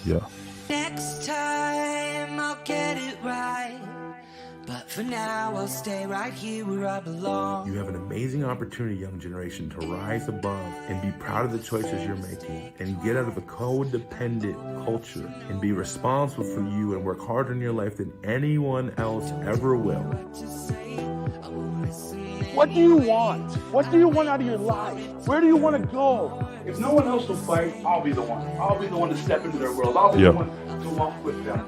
Yeah. Next time I'll get it right, but for now I'll stay right here where I belong. You have an amazing opportunity, young generation, to rise above and be proud of the choices you're making and get out of a codependent culture and be responsible for you and work harder in your life than anyone else ever will. What do you want? What do you want out of your life? Where do you want to go? If no one else will fight, I'll be the one. I'll be the one to step into their world. I'll be the one to walk with them.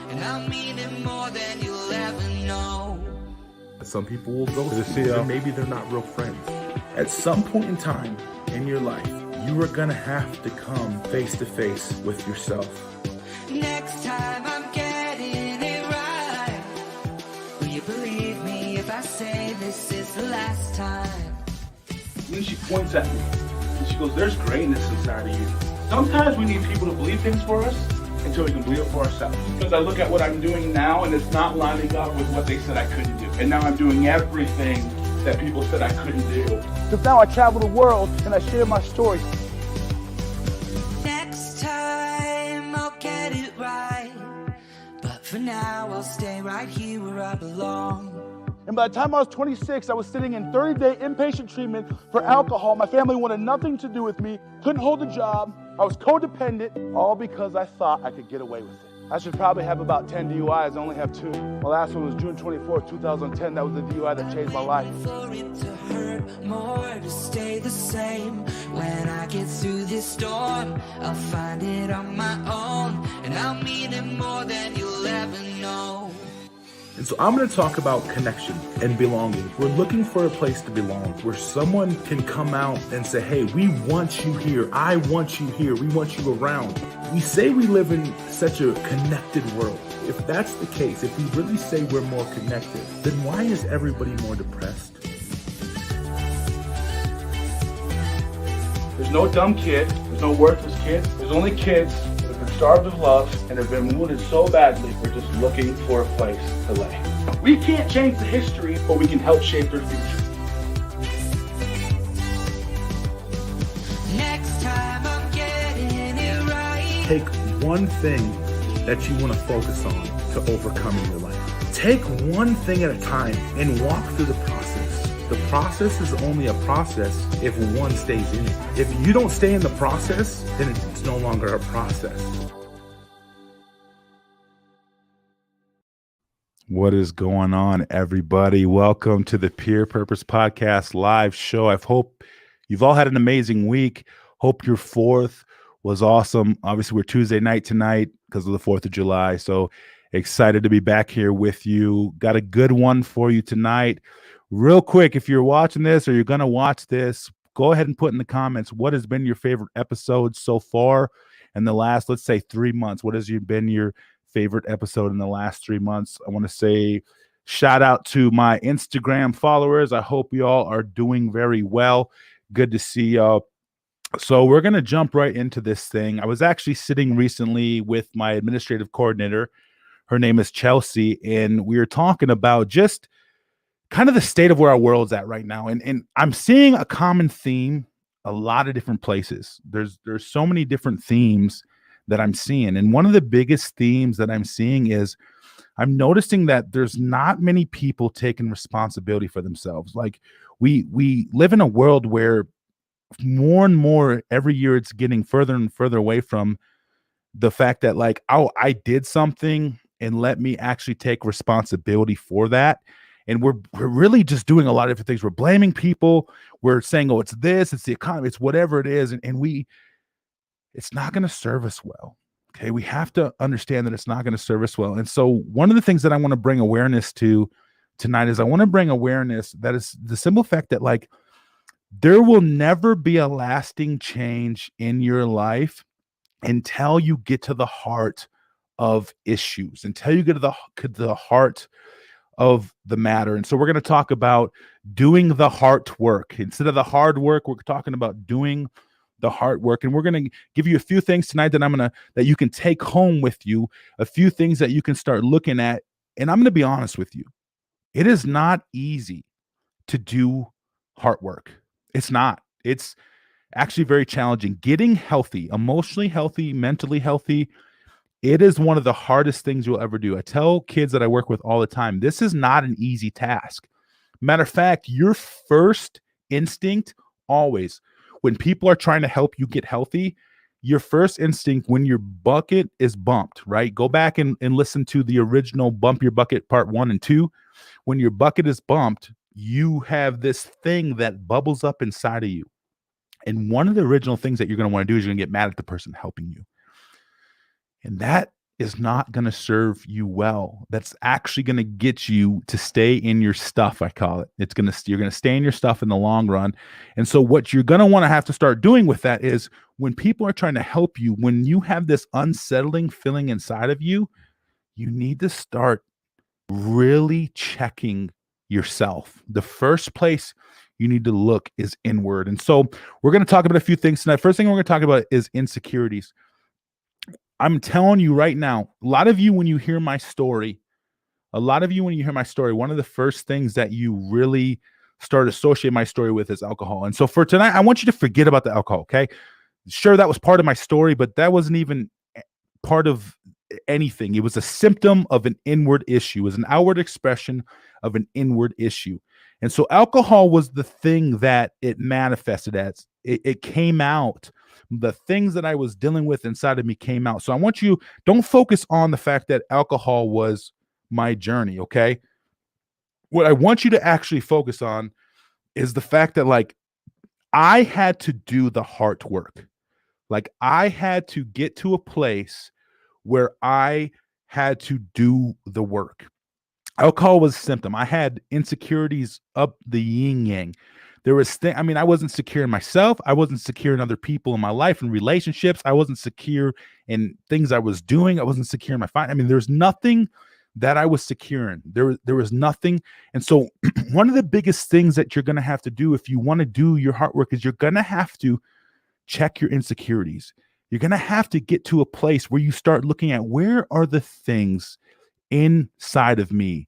And I mean it more than you'll ever know. Some people will go to you, and maybe they're not real friends. At some point in time in your life, you are going to have to come face to face with yourself. Next time I'm getting it right. Will you believe me if I say this is the last time? Then she points at me and she goes, there's greatness inside of you. Sometimes we need people to believe things for us until we can believe it for ourselves. Because I look at what I'm doing now and it's not lining up with what they said I couldn't do. And now I'm doing everything that people said I couldn't do. Because now I travel the world and I share my story. Next time I'll get it right, but for now I'll stay right here where I belong. And by the time I was 26, I was sitting in 30-day inpatient treatment for alcohol. My family wanted nothing to do with me, couldn't hold a job. I was codependent, all because I thought I could get away with it. I should probably have about 10 DUIs. I only have 2. My last one was June 24th, 2010. That was the DUI that changed my life. For it to hurt more, to stay the same. When I get through this storm, I'll find it on my own. And I'll mean it more than you'll ever know. And so I'm going to talk about connection and belonging. We're looking for a place to belong where someone can come out and say, hey, we want you here. I want you here. We want you around. We say we live in such a connected world. If that's the case, if we really say we're more connected, then why is everybody more depressed? There's no dumb kid. There's no worthless kid. There's only kids that have been starved of love and have been wounded so badly we're just looking for a place to lay. We can't change the history, but we can help shape their future. Next time I'm getting it right. Take one thing that you want to focus on to overcome in your life. Take one thing at a time and walk through the process. The process is only a process if one stays in it. If you don't stay in the process, then it's no longer a process. What is going on, everybody? Welcome to the Peer Purpose Podcast live show. I hope you've all had an amazing week. Hope your 4th was awesome. Obviously, we're Tuesday night tonight because of the 4th of July. So excited to be back here with you. Got a good one for you tonight. Real quick, if you're watching this or you're going to watch this, go ahead and put in the comments what has been your favorite episode so far in the last, let's say, 3 months. What has been your favorite episode in the last 3 months? I want to say shout out to my Instagram followers. I hope you all are doing very well. Good to see y'all. So we're going to jump right into this thing. I was actually sitting recently with my administrative coordinator. Her name is Chelsea, and we were talking about just kind of the state of where our world's at right now. And I'm seeing a common theme a lot of different places. There's so many different themes that I'm seeing. And one of the biggest themes that I'm seeing is I'm noticing that there's not many people taking responsibility for themselves. Like we live in a world where more and more every year it's getting further and further away from the fact that like, oh, I did something and let me actually take responsibility for that. And we're really just doing a lot of different things. We're blaming people. We're saying, oh, it's this, it's the economy, it's whatever it is. And it's not going to serve us well. Okay. We have to understand that it's not going to serve us well. And so one of the things that I want to bring awareness to tonight is I want to bring awareness that is the simple fact that like, there will never be a lasting change in your life until you get to the heart of issues, until you get to the heart of the matter. And so we're going to talk about doing the heart work. Instead of the hard work, we're talking about doing the hard work. And we're going to give you a few things tonight that you can take home with you, a few things that you can start looking at. And I'm going to be honest with you. It is not easy to do heart work. It's not. It's actually very challenging. Getting healthy, emotionally healthy, mentally healthy, it is one of the hardest things you'll ever do. I tell kids that I work with all the time, this is not an easy task. Matter of fact, your first instinct always, when people are trying to help you get healthy, your first instinct when your bucket is bumped, right? Go back and listen to the original Bump Your Bucket part 1 and 2. When your bucket is bumped, you have this thing that bubbles up inside of you. And one of the original things that you're going to want to do is you're going to get mad at the person helping you. And that is not going to serve you well. That's actually going to get you to stay in your stuff, I call it. You're going to stay in your stuff in the long run. And so what you're going to want to have to start doing with that is when people are trying to help you, when you have this unsettling feeling inside of you, you need to start really checking yourself. The first place you need to look is inward. And so we're going to talk about a few things tonight. First thing we're going to talk about is insecurities. I'm telling you right now, a lot of you, when you hear my story, one of the first things that you really start associating my story with is alcohol. And so for tonight, I want you to forget about the alcohol, okay? Sure, that was part of my story, but that wasn't even part of anything. It was a symptom of an inward issue. It was an outward expression of an inward issue. And so alcohol was the thing that it manifested as. It came out. The things that I was dealing with inside of me came out. So I want you, don't focus on the fact that alcohol was my journey, okay? What I want you to actually focus on is the fact that, like, I had to do the heart work. Like, I had to get to a place where I had to do the work. Alcohol was a symptom. I had insecurities up the yin yang. There was I wasn't secure in myself. I wasn't secure in other people in my life and relationships. I wasn't secure in things I was doing. I wasn't secure in my finances. There's nothing that I was secure in. There was nothing. And so one of the biggest things that you're going to have to do if you want to do your heart work is you're going to have to check your insecurities. You're going to have to get to a place where you start looking at where are the things inside of me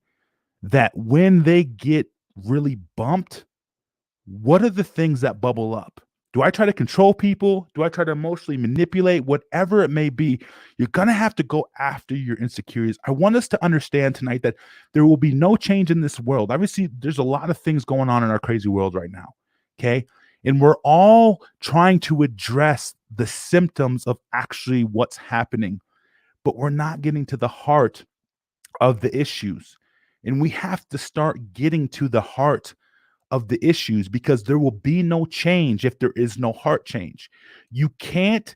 that when they get really bumped, what are the things that bubble up? Do I try to control people? Do I try to emotionally manipulate? Whatever it may be, you're going to have to go after your insecurities. I want us to understand tonight that there will be no change in this world. Obviously, there's a lot of things going on in our crazy world right now, okay? And we're all trying to address the symptoms of actually what's happening, but we're not getting to the heart of the issues. And we have to start getting to the heart of the issues because there will be no change if there is no heart change. You can't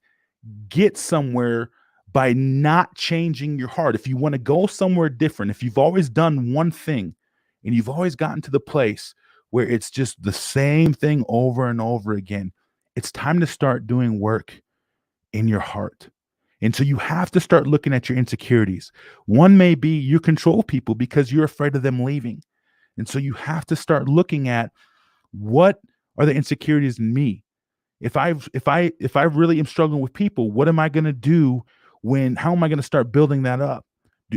get somewhere by not changing your heart. If you want to go somewhere different, if you've always done one thing and you've always gotten to the place where it's just the same thing over and over again, it's time to start doing work in your heart. And so you have to start looking at your insecurities. One may be you control people because you're afraid of them leaving. And so you have to start looking at what are the insecurities in me. If I really am struggling with people, what am I going to do how am I going to start building that up?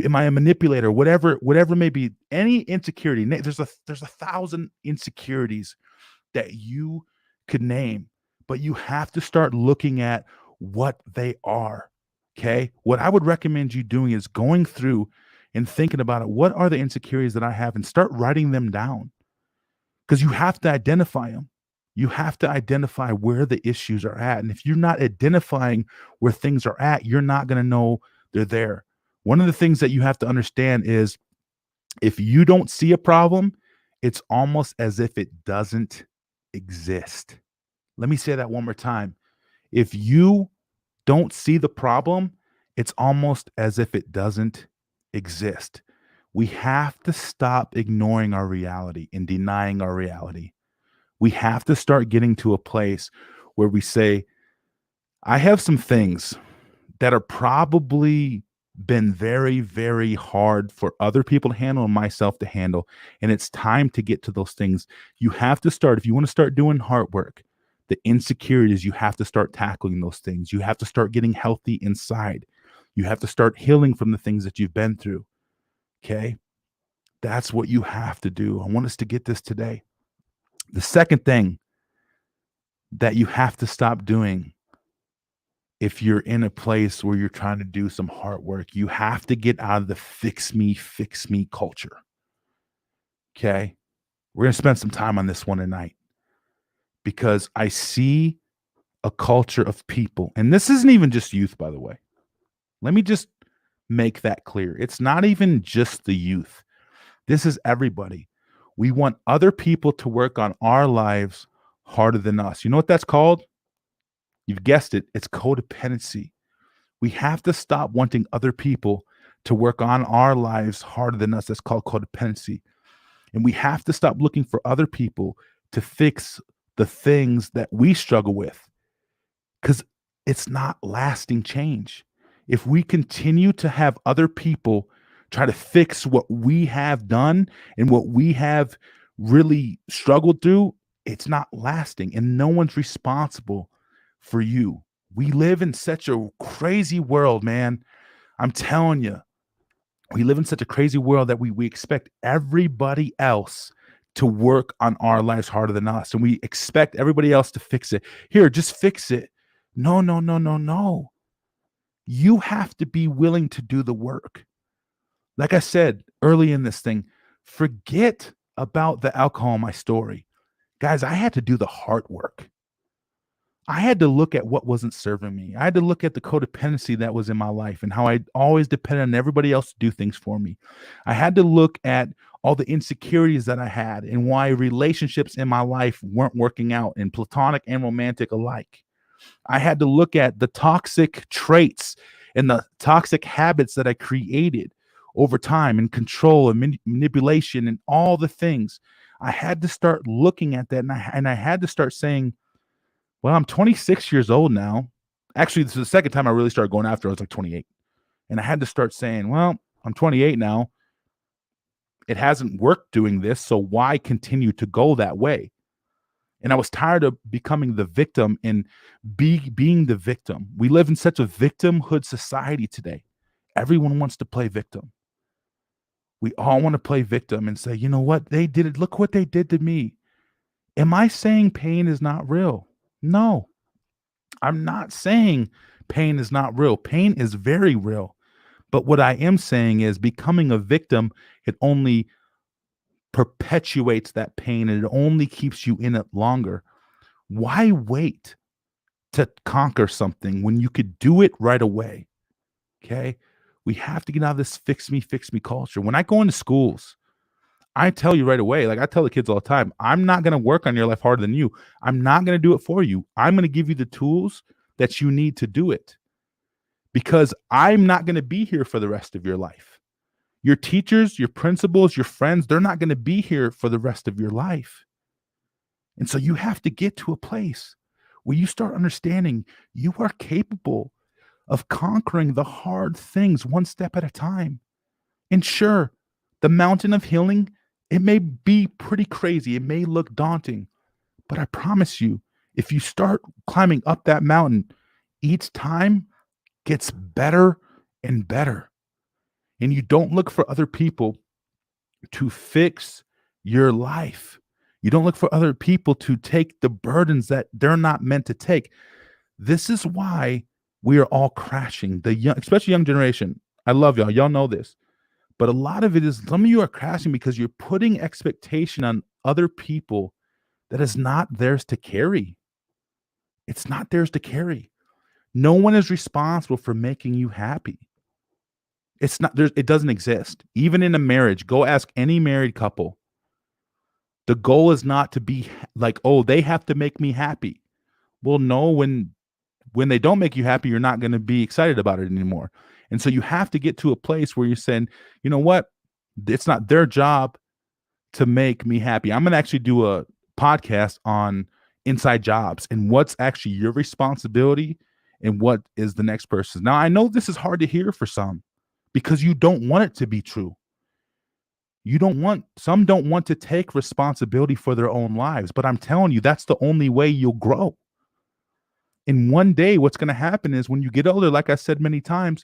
Am I a manipulator? Whatever may be, any insecurity. There's 1,000 insecurities that you could name, but you have to start looking at what they are. Okay. What I would recommend you doing is going through and thinking about it. What are the insecurities that I have, and start writing them down, because you have to identify them. You have to identify where the issues are at. And if you're not identifying where things are at, you're not going to know they're there. One of the things that you have to understand is if you don't see a problem, it's almost as if it doesn't exist. Let me say that one more time. If you don't see the problem, it's almost as if it doesn't exist. We have to stop ignoring our reality and denying our reality. We have to start getting to a place where we say, I have some things that are probably been very, very hard for other people to handle and myself to handle. And it's time to get to those things. You have to start, if you want to start doing heart work, the insecurities, you have to start tackling those things. You have to start getting healthy inside. You have to start healing from the things that you've been through. Okay? That's what you have to do. I want us to get this today. The second thing that you have to stop doing if you're in a place where you're trying to do some hard work. You have to get out of the fix me culture. Okay. We're going to spend some time on this one tonight because I see a culture of people, and this isn't even just youth, by the way. Let me just make that clear. It's not even just the youth. This is everybody. We want other people to work on our lives harder than us. You know what that's called? You've guessed it. It's codependency. We have to stop wanting other people to work on our lives harder than us. That's called codependency. And we have to stop looking for other people to fix the things that we struggle with, because it's not lasting change. If we continue to have other people try to fix what we have done and what we have really struggled through, it's not lasting, and no one's responsible for you. We live in such a crazy world, man. I'm telling you, we live in such a crazy world that we expect everybody else to work on our lives harder than us. And we expect everybody else to fix it. Here, just fix it. No, no, no, no, no. You have to be willing to do the work. Like I said early in this thing, forget about the alcohol in my story. Guys, I had to do the hard work. I had to look at what wasn't serving me. I had to look at the codependency that was in my life and how I always depended on everybody else to do things for me. I had to look at all the insecurities that I had and why relationships in my life weren't working out, in platonic and romantic alike. I had to look at the toxic traits and the toxic habits that I created over time, and control and manipulation and all the things. I had to start looking at that, and I had to start saying, well, I'm 26 years old now. Actually, this is the second time I really started going after. I was like 28. And I had to start saying, well, I'm 28 now. It hasn't worked doing this, so why continue to go that way? And I was tired of becoming the victim and being the victim. We live in such a victimhood society today. Everyone wants to play victim. We all want to play victim and say, you know what? They did it. Look what they did to me. Am I saying pain is not real? No, I'm not saying pain is not real. Pain is very real. But what I am saying is becoming a victim, it only perpetuates that pain and it only keeps you in it longer. Why wait to conquer something when you could do it right away? Okay. We have to get out of this fix me culture. When I go into schools, I tell you right away, like I tell the kids all the time, I'm not going to work on your life harder than you. I'm not going to do it for you. I'm going to give you the tools that you need to do it, because I'm not going to be here for the rest of your life. Your teachers, your principals, your friends, they're not going to be here for the rest of your life. And so you have to get to a place where you start understanding you are capable of conquering the hard things one step at a time. And sure, the mountain of healing, it may be pretty crazy. It may look daunting, but I promise you, if you start climbing up that mountain, each time gets better and better. And you don't look for other people to fix your life. You don't look for other people to take the burdens that they're not meant to take. This is why we are all crashing. The young, especially young generation. I love y'all. Y'all know this. But a lot of it is, some of you are crashing because you're putting expectation on other people that is not theirs to carry. It's not theirs to carry. No one is responsible for making you happy. It's not, it doesn't exist. Even in a marriage, go ask any married couple. The goal is not to be like, oh, they have to make me happy. Well, no, when they don't make you happy, you're not going to be excited about it anymore. And so you have to get to a place where you're saying, you know what? It's not their job to make me happy. I'm going to actually do a podcast on inside jobs and what's actually your responsibility and what is the next person's. Now, I know this is hard to hear for some because you don't want it to be true. Some don't want to take responsibility for their own lives, but I'm telling you, that's the only way you'll grow. And one day what's going to happen is when you get older, like I said many times,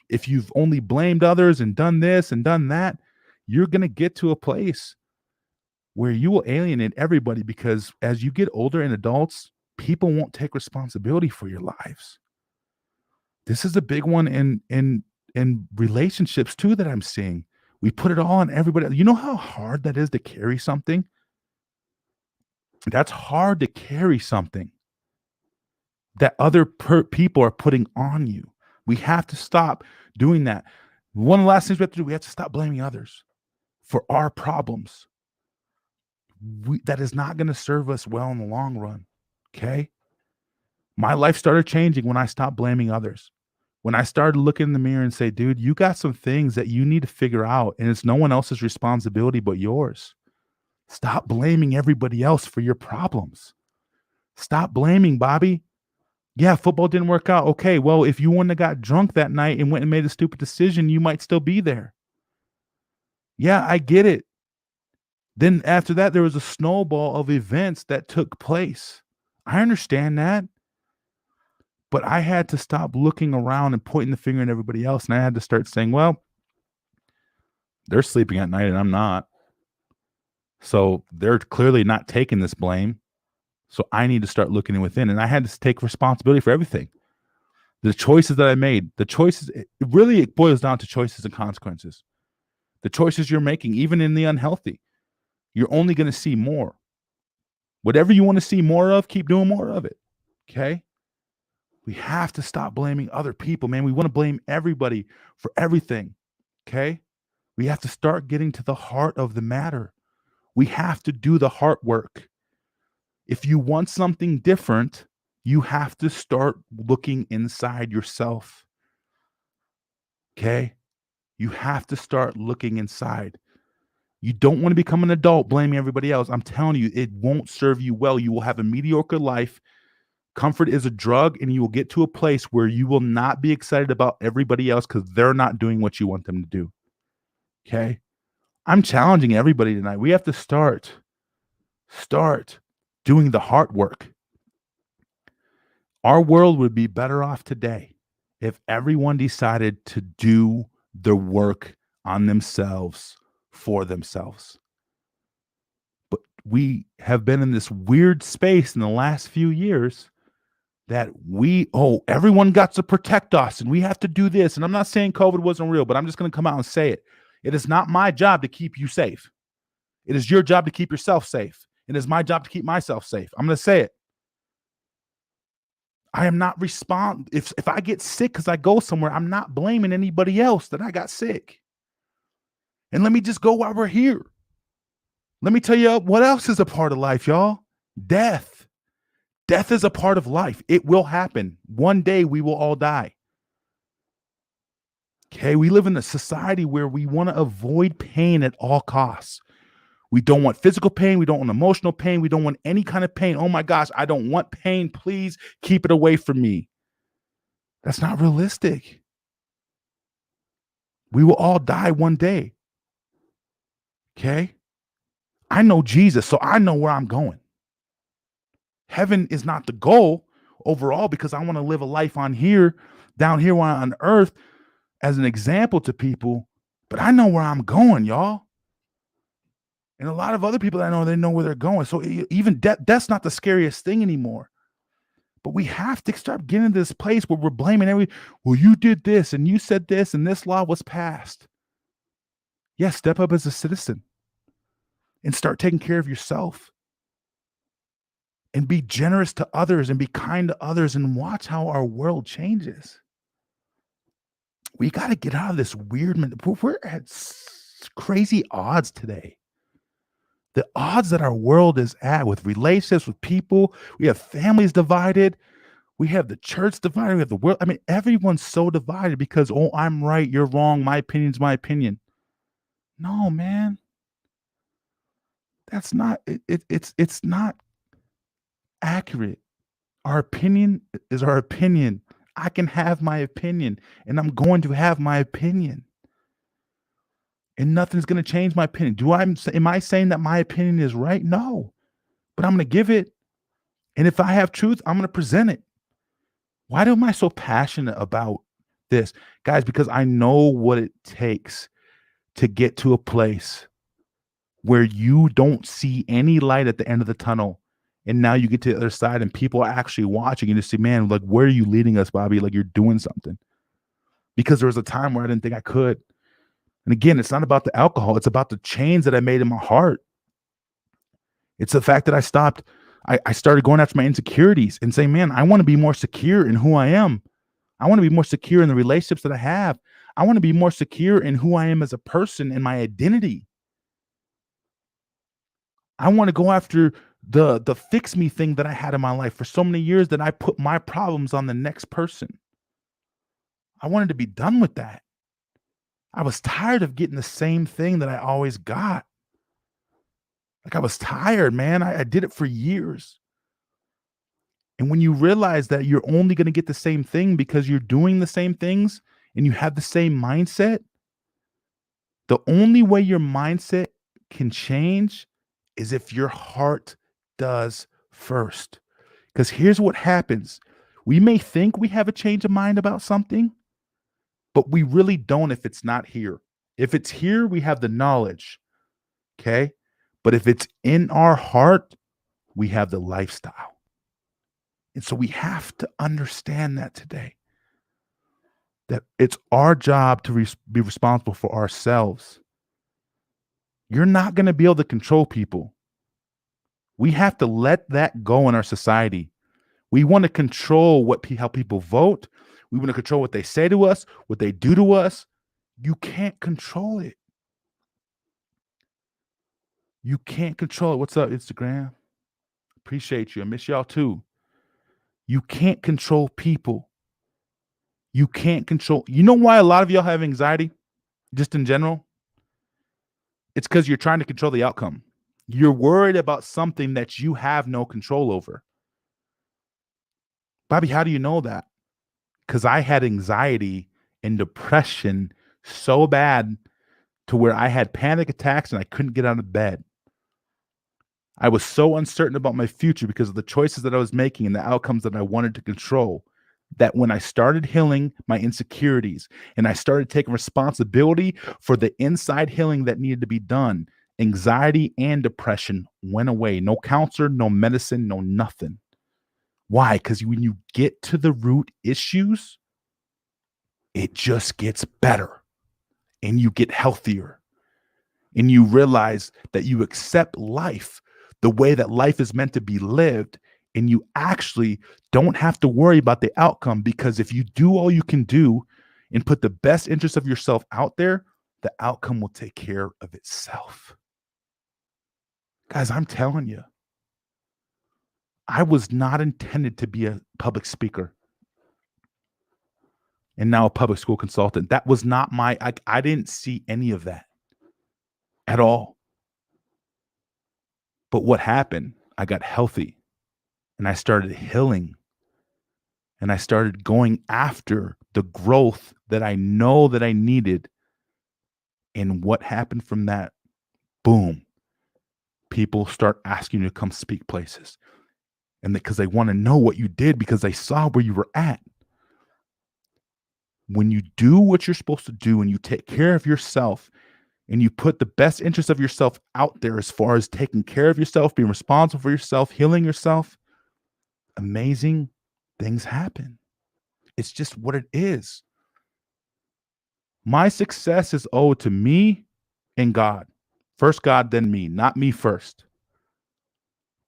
if you've only blamed others and done this and done that, you're going to get to a place where you will alienate everybody, because as you get older and adults, people won't take responsibility for your lives. This is a big one in relationships too that I'm seeing. We put it all on everybody. You know how hard that is to carry something? That's hard to carry something that other people are putting on you. We have to stop doing that. One of the last things we have to do, we have to stop blaming others for our problems. That is not going to serve us well in the long run. Okay? My life started changing when I stopped blaming others. When I started looking in the mirror and say, dude, you got some things that you need to figure out, and it's no one else's responsibility but yours. Stop blaming everybody else for your problems. Stop blaming, Bobby. Yeah, football didn't work out. Okay, well, if you wouldn't have got drunk that night and went and made a stupid decision, you might still be there. Yeah, I get it. Then after that, there was a snowball of events that took place. I understand that. But I had to stop looking around and pointing the finger at everybody else. And I had to start saying, well, they're sleeping at night and I'm not. So they're clearly not taking this blame. So I need to start looking within. And I had to take responsibility for everything. The choices that I made, it boils down to choices and consequences. The choices you're making, even in the unhealthy, you're only going to see more. Whatever you want to see more of, keep doing more of it. Okay? We have to stop blaming other people, man. We want to blame everybody for everything. Okay? We have to start getting to the heart of the matter. We have to do the heart work. If you want something different, you have to start looking inside yourself. Okay? You have to start looking inside. You don't want to become an adult blaming everybody else. I'm telling you, it won't serve you well. You will have a mediocre life. Comfort is a drug, and you will get to a place where you will not be excited about everybody else because they're not doing what you want them to do. Okay? I'm challenging everybody tonight. We have to start doing the hard work. Our world would be better off today if everyone decided to do the work on themselves for themselves. But we have been in this weird space in the last few years that everyone got to protect us and we have to do this. And I'm not saying COVID wasn't real, but I'm just going to come out and say it. It is not my job to keep you safe. It is your job to keep yourself safe. It is my job to keep myself safe. I'm going to say it. I am not if I get sick because I go somewhere, I'm not blaming anybody else that I got sick. And let me just go while we're here. Let me tell you what else is a part of life, y'all. Death. Death is a part of life. It will happen. One day we will all die. Okay, we live in a society where we want to avoid pain at all costs. We don't want physical pain. We don't want emotional pain. We don't want any kind of pain. Oh my gosh, I don't want pain. Please keep it away from me. That's not realistic. We will all die one day. Okay? I know Jesus, so I know where I'm going. Heaven is not the goal overall because I want to live a life down here on earth as an example to people, but I know where I'm going, y'all. And a lot of other people that I know, they know where they're going. So even death's not the scariest thing anymore. But we have to start getting to this place where we're blaming well, you did this and you said this and this law was passed. Yes, step up as a citizen and start taking care of yourself and be generous to others and be kind to others and watch how our world changes. We got to get out of this weird, we're at crazy odds today. The odds that our world is at with relationships, with people, we have families divided. We have the church divided. We have the world. I mean, everyone's so divided because, I'm right, you're wrong. My opinion's my opinion. No, man. That's not, it's not accurate. Our opinion is our opinion. I can have my opinion and I'm going to have my opinion. And nothing's going to change my opinion. Am I saying that my opinion is right? No, but I'm going to give it. And if I have truth, I'm going to present it. Why am I so passionate about this? Guys, because I know what it takes to get to a place where you don't see any light at the end of the tunnel And now you get to the other side and people are actually watching and you say, man, like, where are you leading us, Bobby? Like, you're doing something. Because there was a time where I didn't think I could. And again, it's not about the alcohol. It's about the change that I made in my heart. It's the fact that I stopped. I started going after my insecurities and saying, man, I want to be more secure in who I am. I want to be more secure in the relationships that I have. I want to be more secure in who I am as a person and my identity. I want to go after the fix me thing that I had in my life for so many years that I put my problems on the next person. I wanted to be done with that. I was tired of getting the same thing that I always got. Like, I was tired, man. I did it for years. And when you realize that you're only going to get the same thing because you're doing the same things and you have the same mindset, the only way your mindset can change is if your heart does first. Because here's what happens. We may think we have a change of mind about something, but we really don't if it's not here. If it's here, we have the knowledge. Okay. But if it's in our heart, we have the lifestyle. And so we have to understand that today, that it's our job to be responsible for ourselves. You're not going to be able to control people. We have to let that go in our society. We want to control how people vote. We want to control what they say to us, what they do to us. You can't control it. You can't control it. What's up, Instagram? Appreciate you. I miss y'all too. You can't control people. You can't control. You know why a lot of y'all have anxiety, just in general? It's because you're trying to control the outcome. You're worried about something that you have no control over. Bobby, how do you know that? Because I had anxiety and depression so bad to where I had panic attacks and I couldn't get out of bed. I was so uncertain about my future because of the choices that I was making and the outcomes that I wanted to control, that when I started healing my insecurities and I started taking responsibility for the inside healing that needed to be done, anxiety and depression went away. No counselor, no medicine, no nothing. Why? Because when you get to the root issues, it just gets better and you get healthier and you realize that you accept life the way that life is meant to be lived, and you actually don't have to worry about the outcome, because if you do all you can do and put the best interest of yourself out there, the outcome will take care of itself. Guys, I'm telling you, I was not intended to be a public speaker and now a public school consultant. That was not I didn't see any of that at all. But what happened? I got healthy and I started healing and I started going after the growth that I know that I needed. And what happened from that? Boom. People start asking you to come speak places. And because they want to know what you did, because they saw where you were at. When you do what you're supposed to do and you take care of yourself and you put the best interest of yourself out there as far as taking care of yourself, being responsible for yourself, healing yourself, amazing things happen. It's just what it is. My success is owed to me and God. First God, then me, not me first.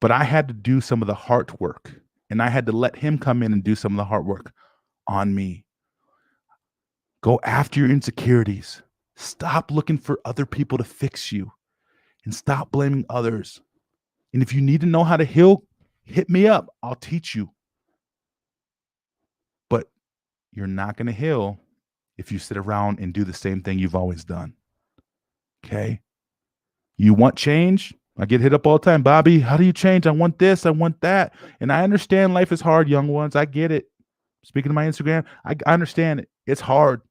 But I had to do some of the hard work, and I had to let him come in and do some of the hard work on me. Go after your insecurities. Stop looking for other people to fix you and stop blaming others. And if you need to know how to heal, hit me up. I'll teach you. But you're not going to heal if you sit around and do the same thing you've always done. Okay? You want change? I get hit up all the time. Bobby, how do you change? I want this. I want that. And I understand life is hard, young ones. I get it. Speaking to my Instagram, I understand it. It's hard.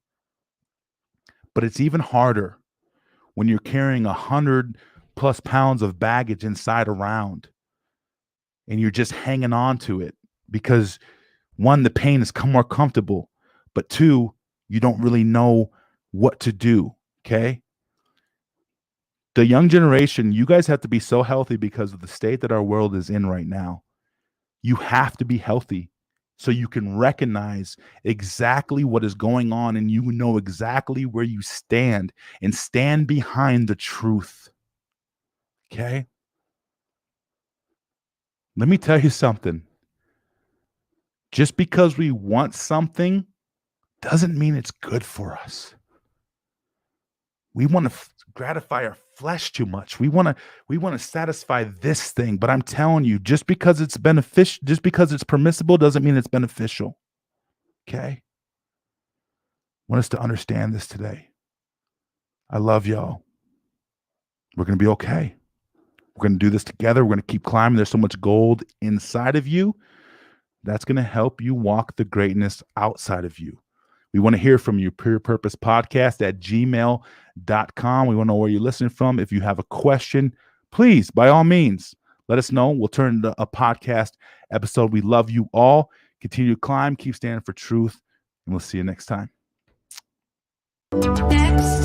But it's even harder when you're carrying 100+ pounds of baggage inside around and you're just hanging on to it because, one, the pain has come more comfortable, but two, you don't really know what to do. Okay. The young generation, you guys have to be so healthy because of the state that our world is in right now. You have to be healthy so you can recognize exactly what is going on and you know exactly where you stand and stand behind the truth. Okay? Let me tell you something. Just because we want something doesn't mean it's good for us. We want to gratify our flesh too much. We want to satisfy this thing, but I'm telling you, just because it's beneficial, just because it's permissible doesn't mean it's beneficial. Okay? I want us to understand this today. I love y'all. We're going to be okay. We're going to do this together. We're going to keep climbing. There's so much gold inside of you. That's going to help you walk the greatness outside of you. We want to hear from you. purepurposepodcast@gmail.com. We want to know where you're listening from. If you have a question, please, by all means, let us know. We'll turn into a podcast episode. We love you all. Continue to climb. Keep standing for truth. And we'll see you next time. Next